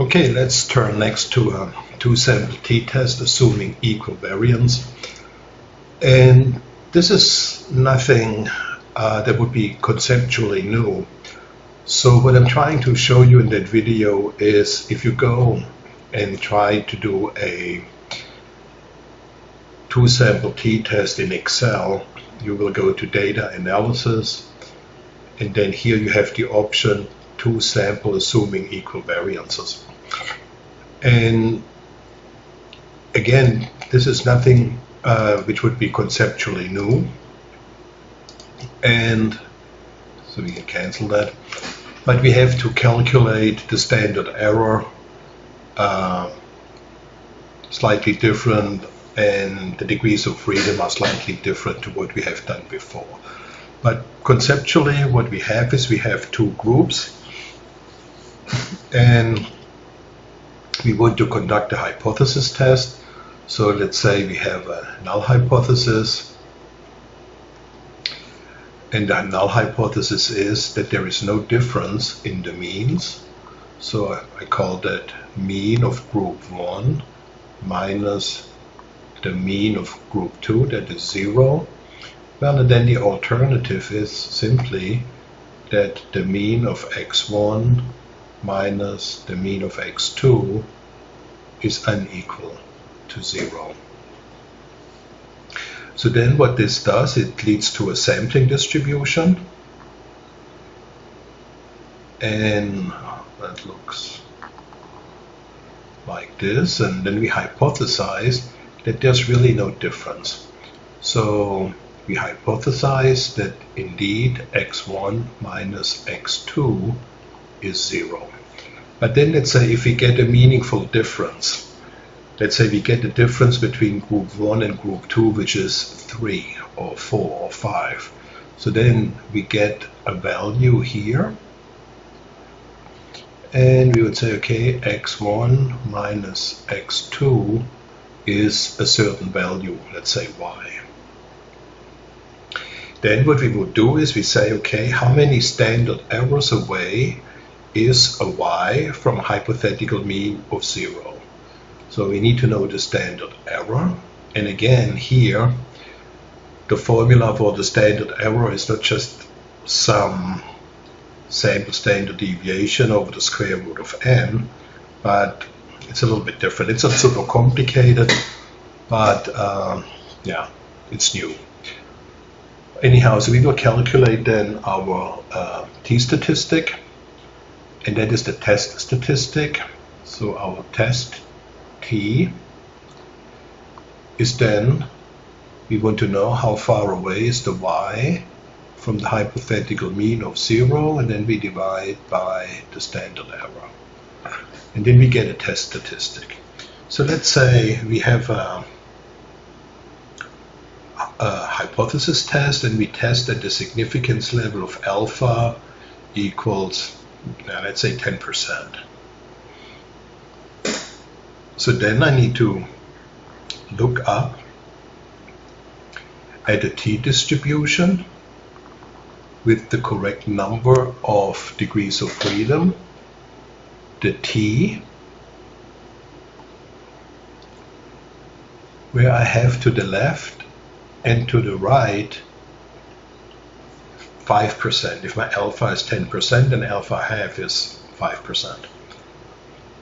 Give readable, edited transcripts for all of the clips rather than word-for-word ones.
Okay, let's turn next to a two-sample t-test assuming equal variance. And this is nothing that would be conceptually new. So what I'm trying to show you in that video is if you go and try to do a two-sample t-test in Excel, you will go to data analysis, and then here you have the option two-sample assuming equal variances. And again, this is nothing which would be conceptually new, and so we can cancel that. But we have to calculate the standard error slightly different, and the degrees of freedom are slightly different to what we have done before. But conceptually, what we have is we have two groups, and we want to conduct a hypothesis test. So let's say we have a null hypothesis, and the null hypothesis is that there is no difference in the means. So I call that mean of group 1 minus the mean of group 2, that is 0. Well, and then the alternative is simply that the mean of x1 minus the mean of x2 is unequal to 0. So then what this does, it leads to a sampling distribution, and that looks like this, and then we hypothesize that there's really no difference. So we hypothesize that indeed x1 minus x2 is 0. But then let's say if we get a meaningful difference, let's say we get the difference between group 1 and group 2, which is 3 or 4 or 5. So then we get a value here, and we would say, okay, x1 minus x2 is a certain value, let's say y. Then what we would do is we say, okay, how many standard errors away is a y from a hypothetical mean of 0? So we need to know the standard error. And again, here, the formula for the standard error is not just some sample standard deviation over the square root of n, but it's a little bit different. It's not super complicated, but yeah, it's new. Anyhow, so we will calculate then our t-statistic, and that is the test statistic. So our test t is then, we want to know how far away is the y from the hypothetical mean of 0, and then we divide by the standard error. And then we get a test statistic. So let's say we have a hypothesis test, and we test that the significance level of alpha equals, let's say 10%. So then I need to look up at a t-distribution with the correct number of degrees of freedom, the t, where I have to the left and to the right 5%. If my alpha is 10%, then alpha half is 5%.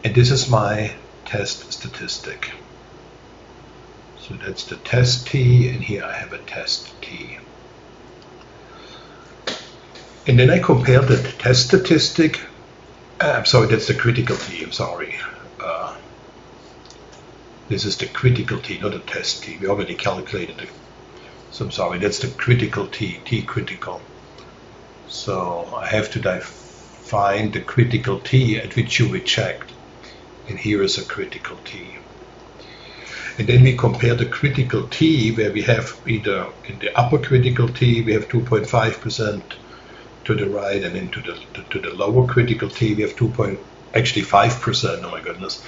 And this is my test statistic. So that's the test t, and here I have a test t. And then I compare the test statistic. I'm sorry, that's the critical t. I'm sorry. This is the critical t, not the test t. We already calculated it. So I'm sorry, that's the critical t, t critical. So I have to define the critical t at which you reject. And here is a critical t. And then we compare the critical t, where we have either in the upper critical t, we have 2.5% to the right, and then to the lower critical t, we have 5%. Oh my goodness.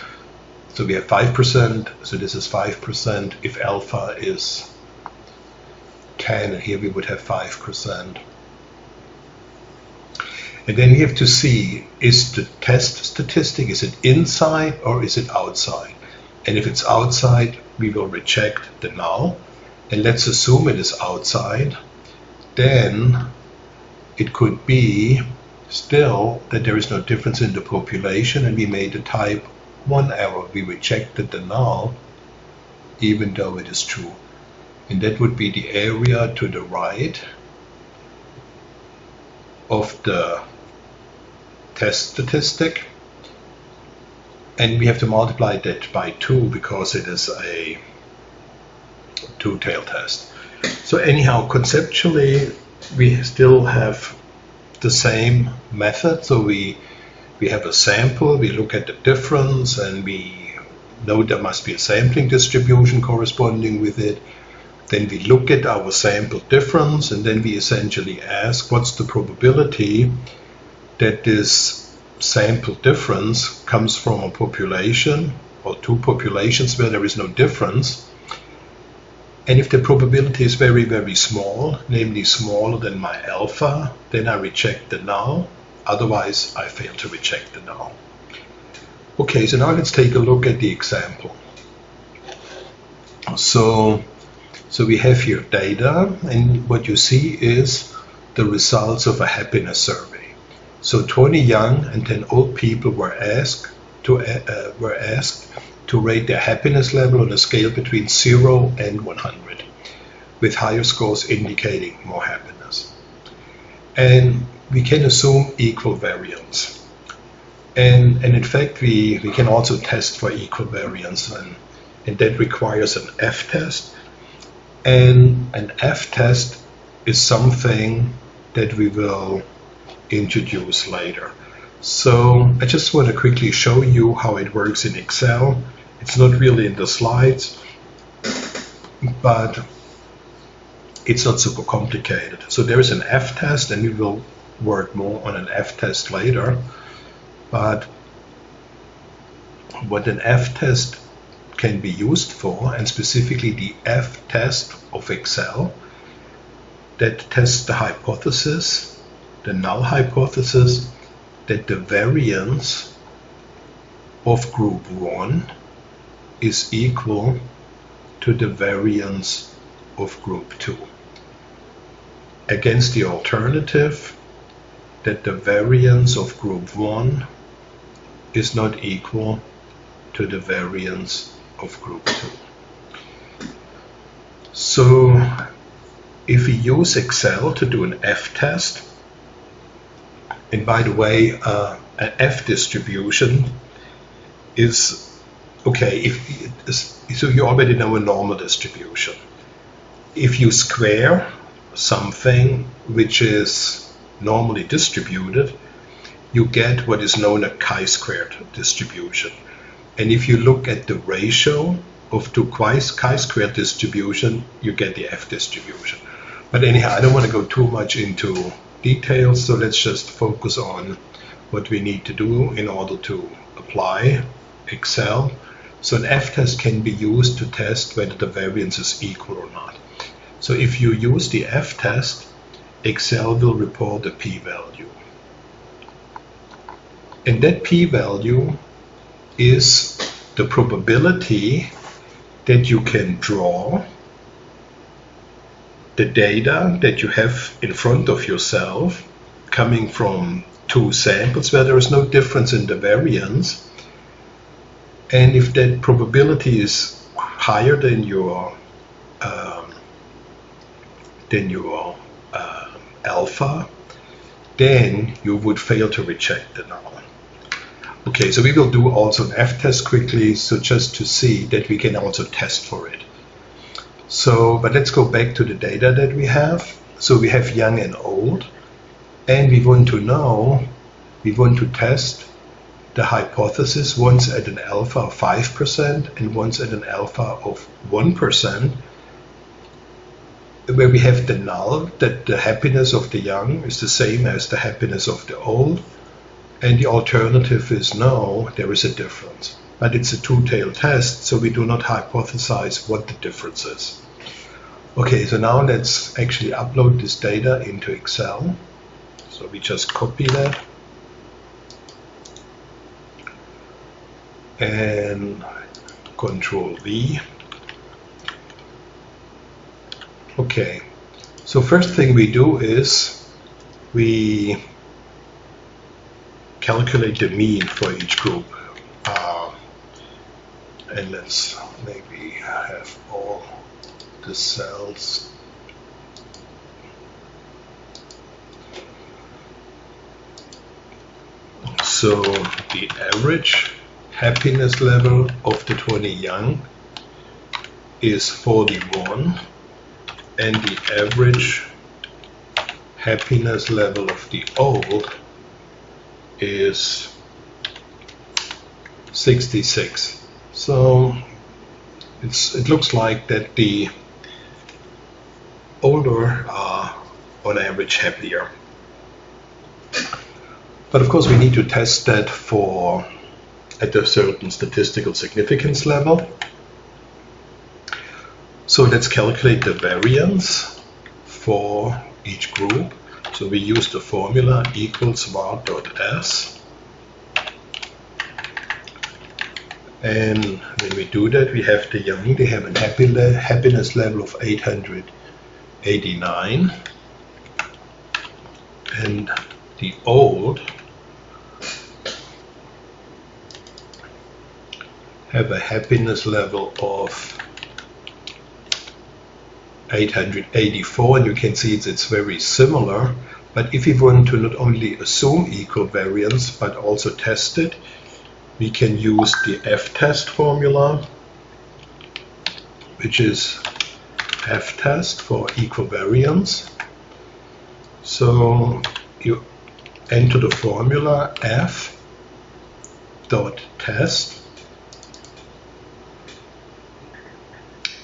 So we have 5%, so this is 5% if alpha is 10, and here we would have 5%. And then you have to see, is the test statistic, is it inside or is it outside? And if it's outside, we will reject the null. And let's assume it is outside. Then it could be still that there is no difference in the population and we made a type 1 error. We rejected the null even though it is true. And that would be the area to the right of the test statistic. And we have to multiply that by 2 because it is a two-tailed test. So anyhow, conceptually, we still have the same method. So we have a sample, we look at the difference, and we know there must be a sampling distribution corresponding with it. Then we look at our sample difference, and then we essentially ask, what's the probability that this sample difference comes from a population or two populations where there is no difference? And if the probability is very, very small, namely smaller than my alpha, then I reject the null. Otherwise, I fail to reject the null. Okay, so now let's take a look at the example. So we have here data, and what you see is the results of a happiness survey. So 20 young and 10 old people were asked to rate their happiness level on a scale between 0 and 100, with higher scores indicating more happiness. And we can assume equal variance. And in fact, we can also test for equal variance, and that requires an F-test. And an F-test is something that we will introduce later. So I just want to quickly show you how it works in Excel. It's not really in the slides, but it's not super complicated. So there is an F-test, and we will work more on an F-test later. But what an F-test can be used for, and specifically the F-test of Excel, that tests the hypothesis, the null hypothesis, that the variance of group 1 is equal to the variance of group 2, against the alternative that the variance of group 1 is not equal to the variance of group 2. So if we use Excel to do an F-test, and by the way, an F distribution is, okay, so you already know a normal distribution. If you square something which is normally distributed, you get what is known as a chi-squared distribution. And if you look at the ratio of two chi-squared distribution, you get the F distribution. But anyhow, I don't want to go too much into details, so let's just focus on what we need to do in order to apply Excel. So an F-test can be used to test whether the variance is equal or not. So if you use the F-test, Excel will report a p-value. And that p-value is the probability that you can draw the data that you have in front of yourself coming from two samples where there is no difference in the variance. And if that probability is higher than your alpha, then you would fail to reject the null. Okay, so we will do also an F-test quickly, so just to see that we can also test for it. So, but let's go back to the data that we have. So we have young and old, and we want to test the hypothesis once at an alpha of 5% and once at an alpha of 1%, where we have the null that the happiness of the young is the same as the happiness of the old, and the alternative is no, there is a difference. But it's a two-tailed test, so we do not hypothesize what the difference is. Okay, so now let's actually upload this data into Excel. So So we just copy that and Control V. Okay, so first thing we do is we calculate the mean for each group. And let's maybe have all the cells. So the average happiness level of the 20 young is 41, and the average happiness level of the old is 66. So it looks like that the older are on average happier. But of course we need to test that at a certain statistical significance level. So let's calculate the variance for each group. So we use the formula equals var.s. And when we do that, we have the young, they have a happiness level of 889. And the old have a happiness level of 884, and you can see it's very similar. But if we want to not only assume equal variance but also test it, we can use the F-test formula, which is F-test for equal variance. So you enter the formula F.test,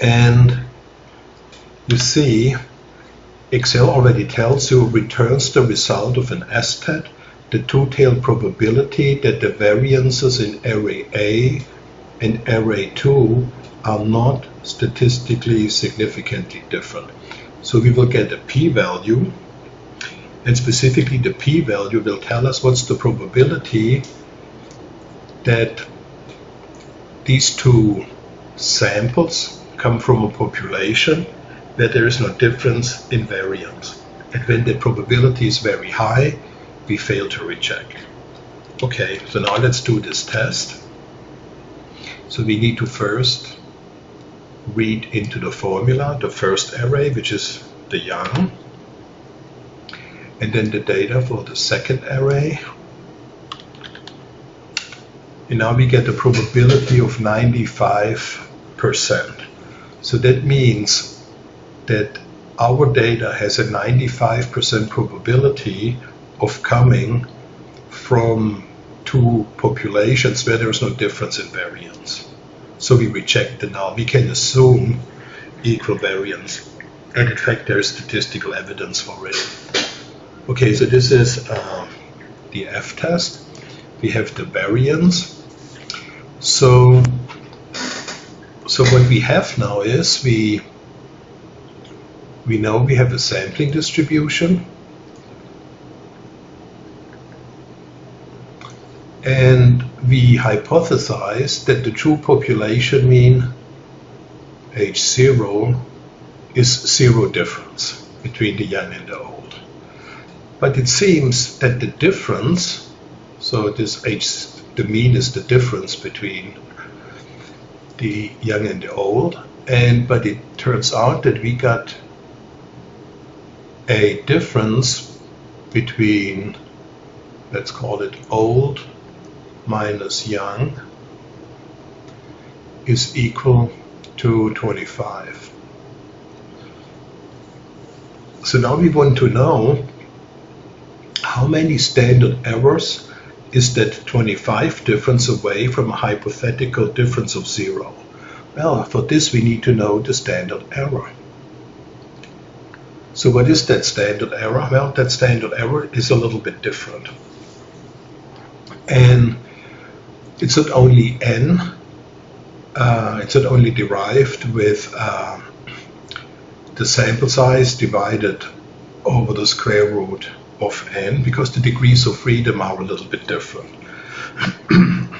and you see Excel already tells you, returns the result of an S-test, the two-tailed probability that the variances in array A and array 2 are not statistically significantly different. So we will get a p-value, and specifically the p-value will tell us what's the probability that these two samples come from a population where there is no difference in variance. And when the probability is very high, we fail to reject. Okay, so now let's do this test. So we need to first read into the formula the first array, which is the young, and then the data for the second array. And now we get a probability of 95%. So that means that our data has a 95% probability of coming from two populations where there is no difference in variance. So we reject it now. We can assume equal variance, and in fact there is statistical evidence for it. Okay, so this is the F-test. We have the variance. So what we have now is we know we have a sampling distribution, and we hypothesize that the true population mean H0 is zero difference between the young and the old. But it seems that the difference, so this the mean is the difference between the young and the old, but it turns out that we got a difference between, let's call it old minus young, is equal to 25. So now we want to know how many standard errors is that 25 difference away from a hypothetical difference of 0. Well, for this we need to know the standard error. So what is that standard error? Well, that standard error is a little bit different. And it's not only n, it's not only derived with the sample size divided over the square root of n, because the degrees of freedom are a little bit different.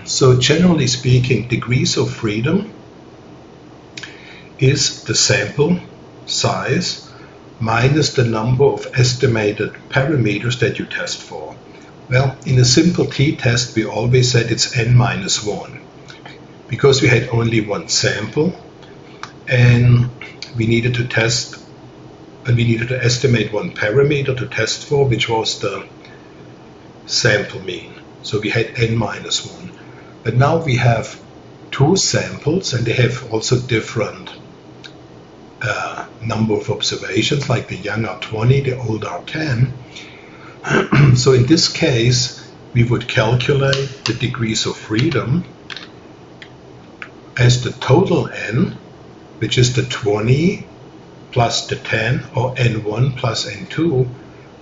So generally speaking, degrees of freedom is the sample size minus the number of estimated parameters that you test for. Well, in a simple t-test, we always said it's n minus 1, because we had only one sample, and we needed to test, and we needed to estimate one parameter to test for, which was the sample mean. So we had n minus 1. But now we have two samples, and they have also different number of observations, like the young are 20, the old are 10. So in this case, we would calculate the degrees of freedom as the total n, which is the 20 plus the 10, or n1 plus n2.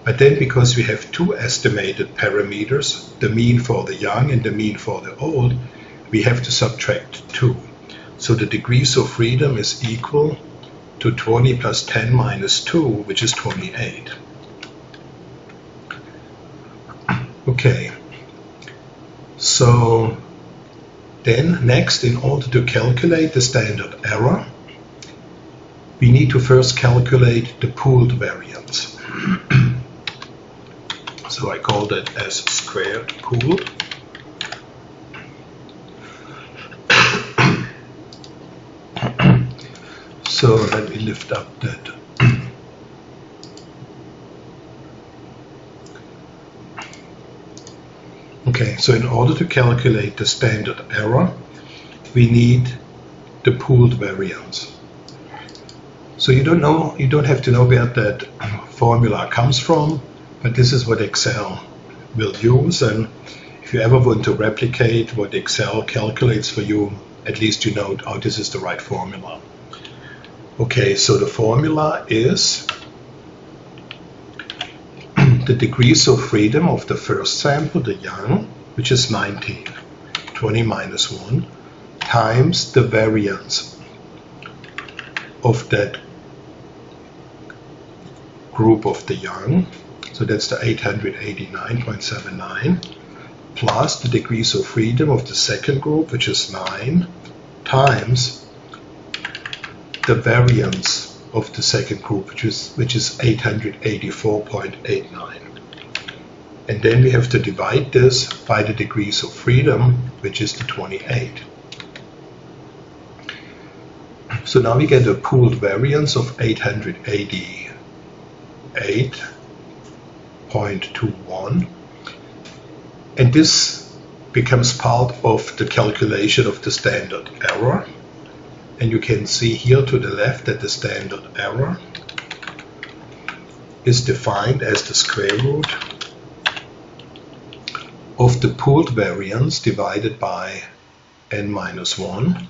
But then, because we have two estimated parameters, the mean for the young and the mean for the old, we have to subtract 2. So the degrees of freedom is equal to 20 plus 10 minus 2, which is 28. Okay, so then next, in order to calculate the standard error, we need to first calculate the pooled variance. So I call that S squared pooled. So let me lift up that. Okay, so in order to calculate the standard error, we need the pooled variance. So you don't have to know where that formula comes from, but this is what Excel will use, and if you ever want to replicate what Excel calculates for you, at least you know, oh, this is the right formula. Okay, so the formula is the degrees of freedom of the first sample, the young, which is 19, 20 minus 1, times the variance of that group of the young, so that's the 889.79, plus the degrees of freedom of the second group, which is 9, times the variance of the second group, which is 884.89. And then we have to divide this by the degrees of freedom, which is the 28. So now we get a pooled variance of 888.21, and this becomes part of the calculation of the standard error. And you can see here to the left that the standard error is defined as the square root of the pooled variance divided by n minus 1.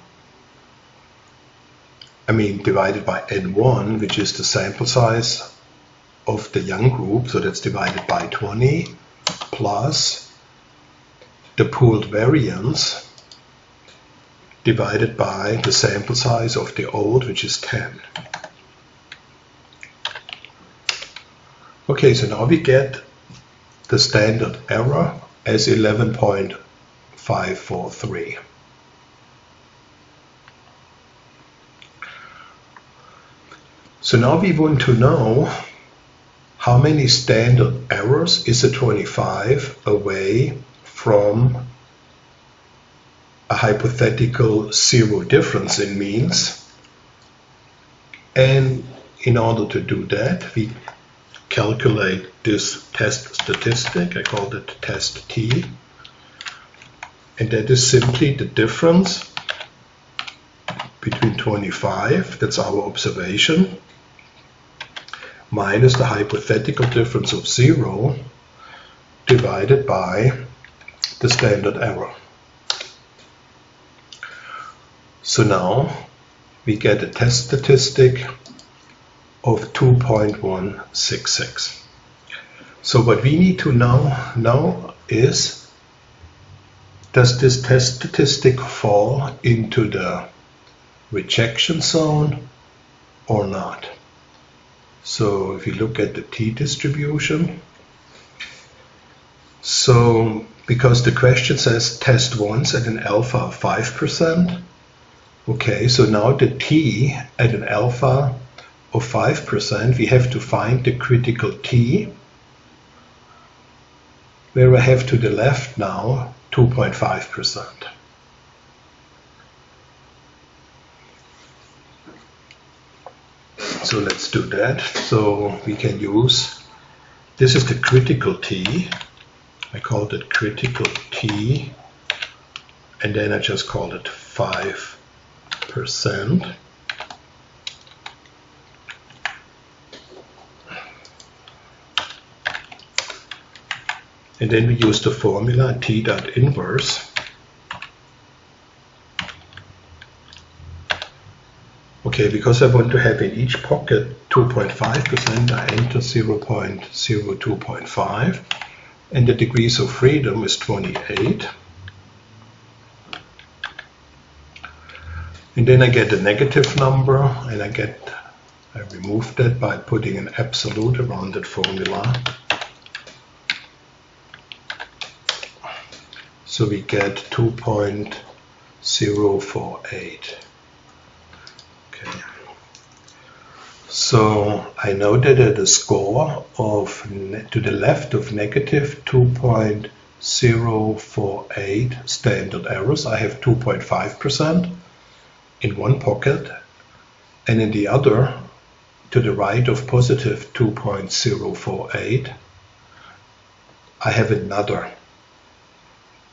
Divided by n1, which is the sample size of the young group, so that's divided by 20, plus the pooled variance divided by the sample size of the old, which is 10. Okay, so now we get the standard error as 11.543. So now we want to know how many standard errors is a 25 away from a hypothetical zero difference in means. And in order to do that, we calculate this test statistic. I call it test T. And that is simply the difference between 25, that's our observation, minus the hypothetical difference of 0 divided by the standard error. So now we get a test statistic of 2.166. So what we need to know is, does this test statistic fall into the rejection zone or not? So if you look at the t-distribution, So because the question says test once at an alpha of 5%, okay, so now the t at an alpha of 5%, we have to find the critical t, where I have to the left now 2.5%. So let's do that. So we can use, this is the critical t, I called it critical t, and then I just called it 5%. And then we use the formula T dot inverse. Okay, because I want to have in each pocket 2.5%, I enter 0.02.5, and the degrees of freedom is 28. And then I get a negative number, and I remove that by putting an absolute around that formula. So we get 2.048. Okay. So I know that at a score of to the left of negative 2.048 standard errors, I have 2.5% in one pocket, and in the other, to the right of positive 2.048, I have another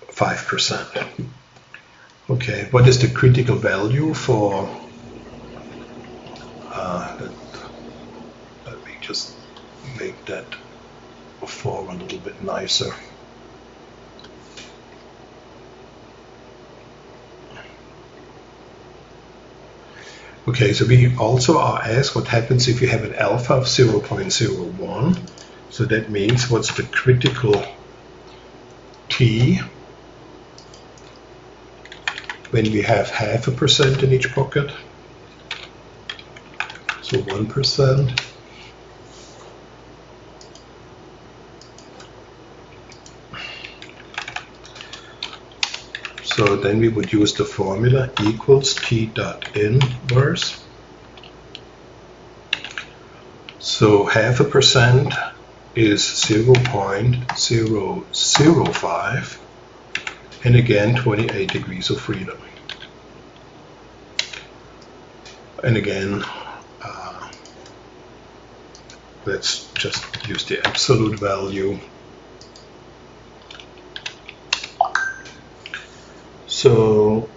5%. Okay, what is the critical value for, let me just make that form a little bit nicer. Okay, so we also are asked what happens if you have an alpha of 0.01. So that means what's the critical t when we have 0.5% in each pocket, so 1%. So then we would use the formula equals T dot inverse. So 0.5% is 0.005. And again, 28 degrees of freedom. And again, let's just use the absolute value. So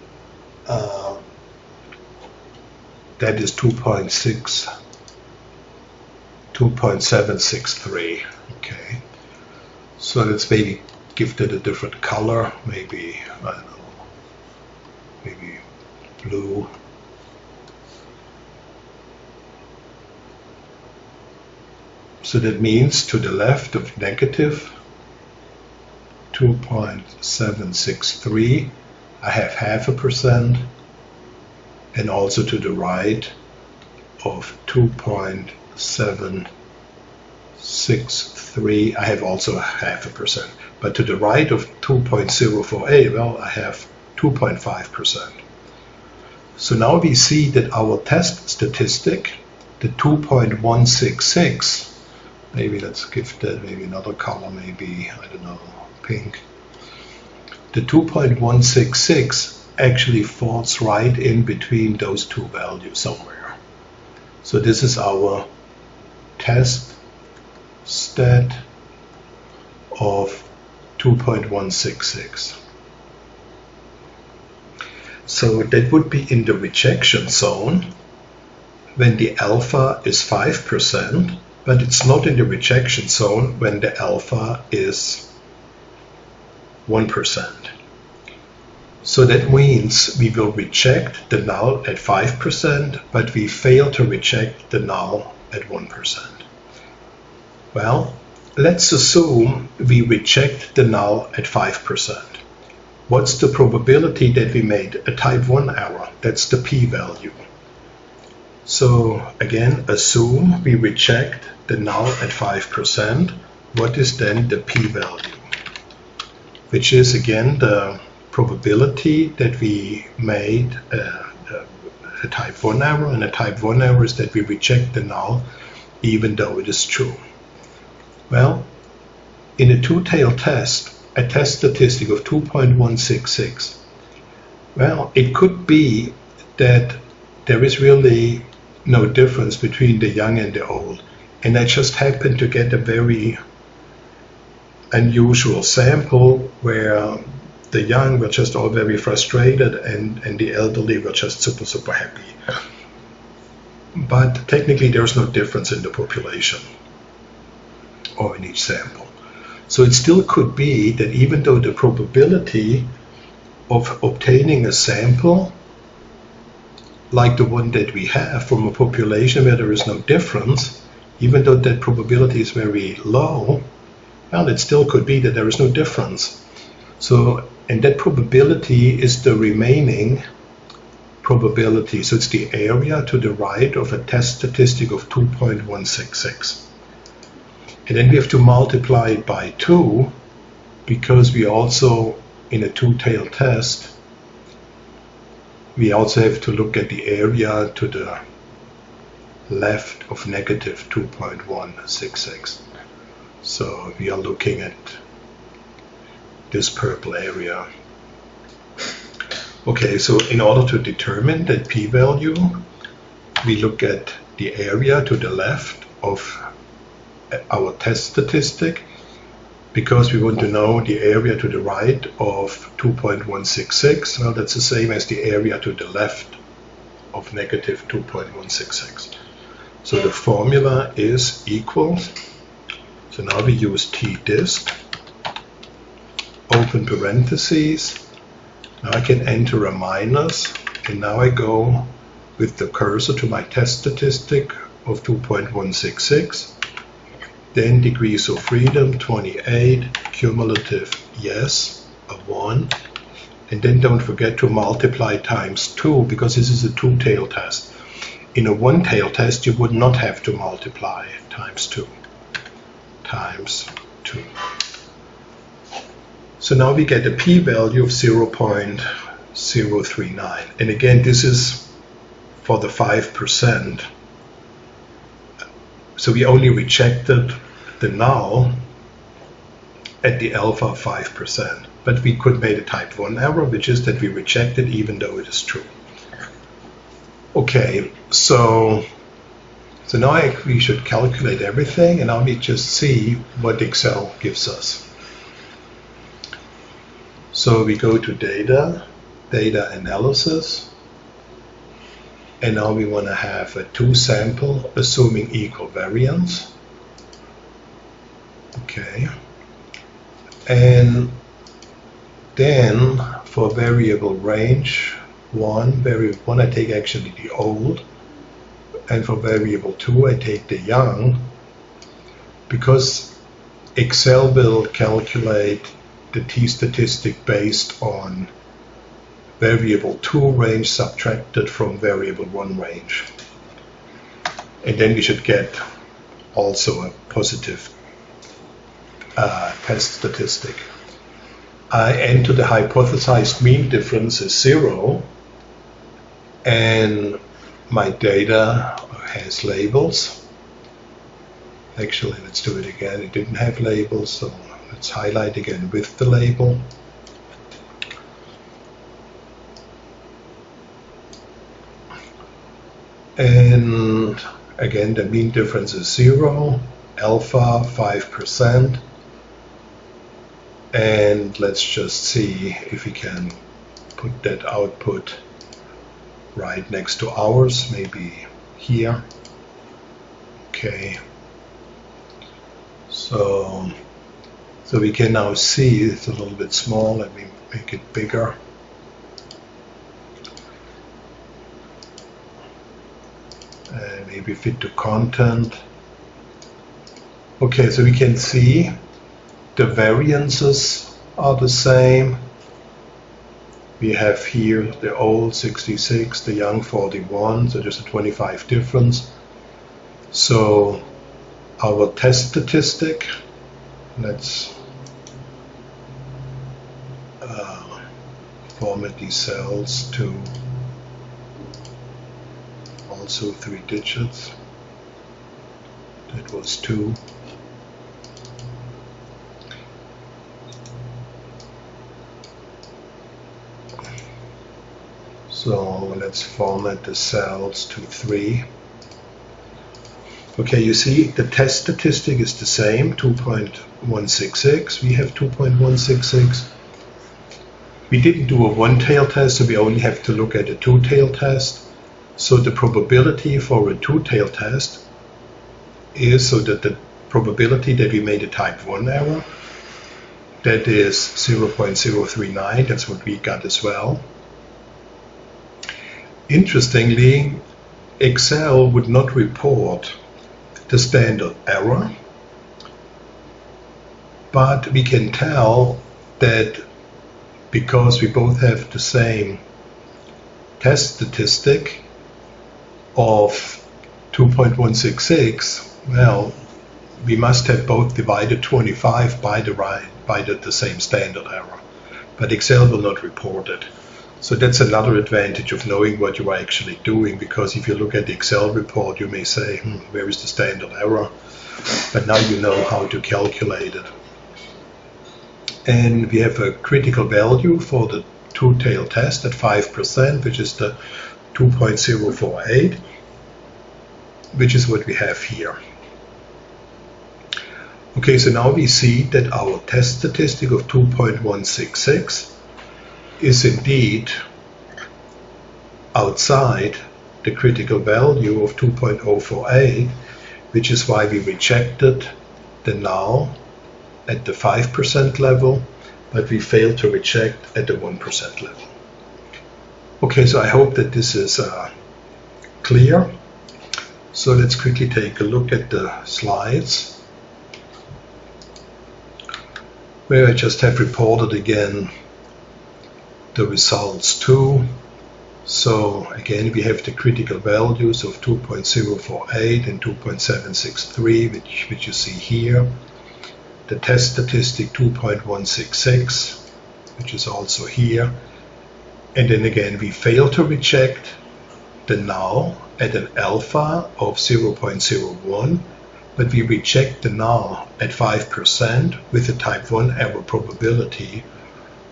that is 2.763. Okay. So let's maybe give that a different color, maybe, I don't know, maybe blue. So that means to the left of negative 2.763, I have 0.5%, and also to the right of 2.763, I have also 0.5%. But to the right of 2.048, well, I have 2.5%. So now we see that our test statistic, the 2.166, maybe let's give that maybe another color, maybe, I don't know, pink. The 2.166 actually falls right in between those two values somewhere. So this is our test stat of 2.166. So that would be in the rejection zone when the alpha is 5%, but it's not in the rejection zone when the alpha is 1%. So that means we will reject the null at 5%, but we fail to reject the null at 1%. Well, let's assume we reject the null at 5%. What's the probability that we made a type 1 error? That's the p-value. So again, assume we reject the null at 5%. What is then the p-value? which is again the probability that we made a type 1 error, and a type 1 error is that we reject the null even though it is true. Well, in a two-tailed test, a test statistic of 2.166, well, it could be that there is really no difference between the young and the old, and I just happened to get a very unusual sample where the young were just all very frustrated and the elderly were just super happy. But technically there's no difference in the population or in each sample. So it still could be that even though the probability of obtaining a sample like the one that we have from a population where there is no difference, even though that probability is very low, well, it still could be that there is no difference. So, and that probability is the remaining probability. So it's the area to the right of a test statistic of 2.166. And then we have to multiply it by 2, because we also, in a two-tailed test, we also have to look at the area to the left of negative 2.166. So we are looking at this purple area. Okay, so in order to determine that p-value, we look at the area to the left of our test statistic, because we want to know the area to the right of 2.166. Well, that's the same as the area to the left of negative 2.166. So the formula is equal. So now we use t-dist, open parentheses. Now I can enter a minus, and now I go with the cursor to my test statistic of 2.166. Then degrees of freedom, 28, cumulative, yes, a 1. And then don't forget to multiply times 2, because this is a two-tailed test. In a one-tailed test, you would not have to multiply times 2. So now we get a p-value of 0.039. And again, this is for the 5%. So we only rejected the null at the alpha of 5. But we could make a type 1 error, which is that we reject it even though it is true. Okay, so now we should calculate everything, and now we just see what Excel gives us. So we go to data analysis, and now we want to have a two-sample assuming equal variance. Okay, and then for variable range 1, variable 1 I take actually the old, and for variable 2 I take the young, because Excel will calculate the t-statistic based on variable 2 range subtracted from variable 1 range. And then we should get also a positive test statistic. I enter the hypothesized mean difference as 0, and my data has labels. Actually, let's do it again. It didn't have labels, so let's highlight again with the label. And again, the mean difference is 0, alpha 5%. And let's just see if we can put that output right next to ours, maybe here. Okay. So we can now see it's a little bit small. Let me make it bigger. Maybe fit to content. Okay, so we can see the variances are the same. We have here the old 66, the young 41, so there's a 25 difference. So our test statistic, let's format these cells to also 3 digits. That was 2. So let's format the cells to 3. Okay, you see the test statistic is the same, 2.166. We have 2.166. We didn't do a one-tail test, so we only have to look at a two-tail test. So the probability for a two-tail test is, so that the probability that we made a type 1 error, that is 0.039. That's what we got as well. Interestingly, Excel would not report the standard error, but we can tell that because we both have the same test statistic of 2.166, well, we must have both divided 25 by the same standard error, but Excel will not report it. So that's another advantage of knowing what you are actually doing, because if you look at the Excel report, you may say, where is the standard error? But now you know how to calculate it. And we have a critical value for the two-tail test at 5%, which is the 2.048, which is what we have here. Okay, so now we see that our test statistic of 2.166 is indeed outside the critical value of 2.048, which is why we rejected the null at the 5% level, but we failed to reject at the 1% level. Okay, so I hope that this is clear. So let's quickly take a look at the slides, where I just have reported again the results too. So again, we have the critical values of 2.048 and 2.763, which you see here. The test statistic 2.166, which is also here. And then again, we fail to reject the null at an alpha of 0.01, but we reject the null at 5% with a type 1 error probability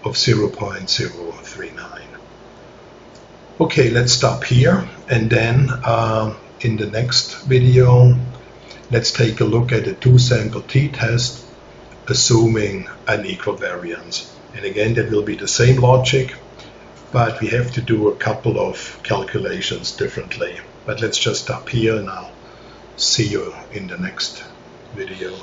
of 0.039. Okay, let's stop here, and then in the next video, let's take a look at a two-sample t-test assuming an equal variance. And again, that will be the same logic, but we have to do a couple of calculations differently. But let's just stop here and I'll see you in the next video.